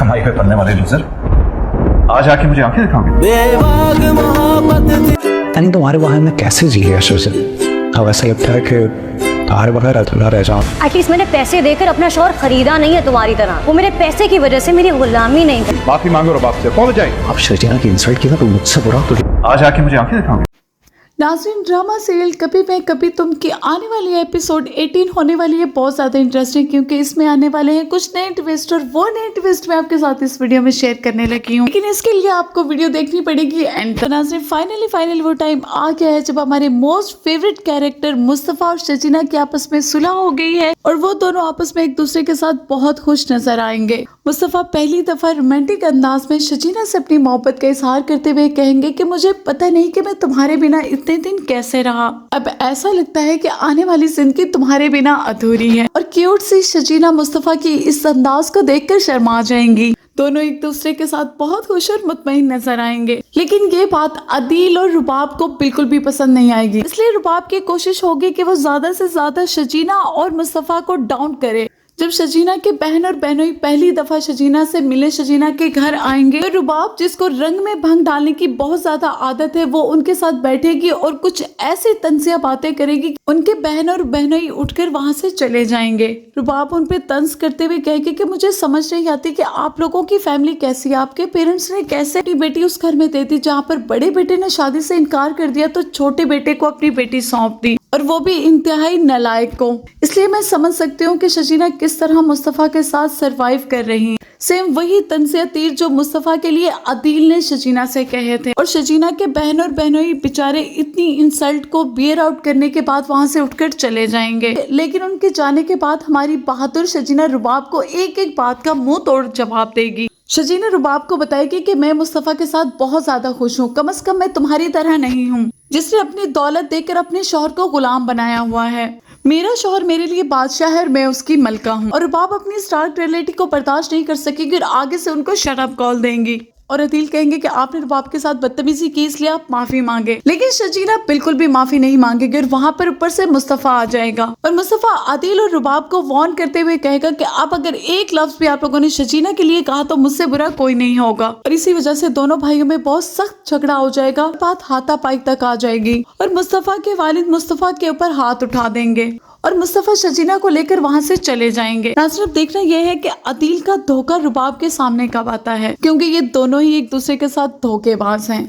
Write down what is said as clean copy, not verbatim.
कमाई पे पड़ने वाले लूजर, आज आके मुझे आंखें दिखाओगे? यानी तुम्हारे बहार में कैसे जी लिया सृजन? अब ऐसा लगता है कि तुम्हारे बगैर अधूरा रह जाऊं। एटलीस्ट मैंने पैसे देकर अपना शौहर खरीदा नहीं है तुम्हारी तरह। वो मेरे पैसे की वजह से मेरी गुलामी नहीं की। माफी मांगो और बाप से अपोलोजाइज। अब शर्जिना की इंसल्ट की ना तो मुझसे बुरा तो आज आके मुझे आंखें दिखाओगे? नाज़रीन, ड्रामा सीरियल कभी मैं कभी तुम की आने वाली एपिसोड 18 होने वाली है बहुत ज़्यादा इंटरेस्टिंग, क्योंकि इसमें आने वाले हैं कुछ नए ट्विस्ट, और वो नए ट्विस्ट मैं आपके साथ इस वीडियो में शेयर करने लगी हूँ। लेकिन इसके लिए आपको वीडियो देखनी पड़ेगी एंड तक। नाज़रीन, फाइनली वो टाइम आ गया है जब हमारे मोस्ट फेवरेट कैरेक्टर मुस्तफ़ा और शजीना की आपस में सुलह हो गई है और वो दोनों आपस में एक दूसरे के साथ बहुत खुश नजर आएंगे। मुस्तफ़ा पहली दफा रोमांटिक अंदाज में शजीना से अपनी मोहब्बत का इजहार करते हुए कहेंगे कि मुझे पता नहीं कि मैं तुम्हारे बिना इतने दिन कैसे रहा। अब ऐसा लगता है कि आने वाली जिंदगी तुम्हारे बिना अधूरी है। और क्यूट सी शजीना मुस्तफ़ा की इस अंदाज को देखकर शर्मा जाएंगी। दोनों एक दूसरे के साथ बहुत खुश और मुतमईन नजर आएंगे। लेकिन ये बात अदील और रुबाब को बिल्कुल भी पसंद नहीं आएगी, इसलिए रुबाब की कोशिश होगी कि वो ज्यादा से ज्यादा शजीना और मुस्तफ़ा को डाउन करे। जब शजीना के बहन और बहनोई पहली दफा शजीना से मिले शजीना के घर आएंगे तो रुबाब, जिसको रंग में भंग डालने की बहुत ज्यादा आदत है, वो उनके साथ बैठेगी और कुछ ऐसी तंजिया बातें करेगी, उनके बहन और बहनोई उठकर वहां से चले जाएंगे। रुबाब उन पे तंज करते हुए कहेगी कि मुझे समझ नहीं आती कि आप लोगों की फैमिली कैसी है, आपके पेरेंट्स ने कैसे अपनी बेटी उस घर में दे दी जहाँ पर बड़े बेटे ने शादी से इनकार कर दिया तो छोटे बेटे को अपनी बेटी सौंप दी, और वो भी इंतहाई नालायक को। इसलिए मैं समझ सकती हूँ कि शजीना किस तरह मुस्तफ़ा के साथ सरवाइव कर रही हैं। सेम वही तंजिया तीर जो मुस्तफ़ा के लिए अदील ने शजीना से कहे थे, और शजीना के बहन और बहनोई बेचारे इतनी इंसल्ट को बियर आउट करने के बाद वहां से उठकर चले जाएंगे। लेकिन उनके जाने के बाद हमारी बहादुर शजीना रुबाब को एक एक बात का मुंह तोड़ जवाब देगी। शजीना रुबाब को बताएगी कि मैं मुस्तफ़ा के साथ बहुत ज्यादा खुश हूँ, कम से कम मैं तुम्हारी तरह नहीं हूँ जिसने अपनी दौलत देकर अपने शौहर को गुलाम बनाया हुआ है। मेरा शौहर मेरे लिए बादशाह है और मैं उसकी मलका हूँ। और रुबाब अपनी स्टार्क रियलिटी को बर्दाश्त नहीं कर सकेगी और आगे से उनको शट अप कॉल देंगी, और अदील कहेंगे कि आपने रुबाब के साथ बदतमीजी की इसलिए आप माफी मांगे। लेकिन शजीना बिल्कुल भी माफी नहीं मांगेगी और वहां पर ऊपर से मुस्तफ़ा आ जाएगा और मुस्तफ़ा अदील और रुबाब को वार्न करते हुए कहेगा कि अब अगर एक लफ्ज भी आप लोगों ने शजीना के लिए कहा तो मुझसे बुरा कोई नहीं होगा। और इसी वजह से दोनों भाइयों में बहुत सख्त झगड़ा हो जाएगा, बात हाथापाई तक आ जाएगी और मुस्तफ़ा के वालिद मुस्तफ़ा के ऊपर हाथ उठा देंगे और मुस्तफ़ा शजीना को लेकर वहां से चले जाएंगे। नाज़रीन, देखना यह है कि अदील का धोखा रुबाब के सामने कब आता है, क्योंकि ये दोनों ही एक दूसरे के साथ धोखेबाज हैं।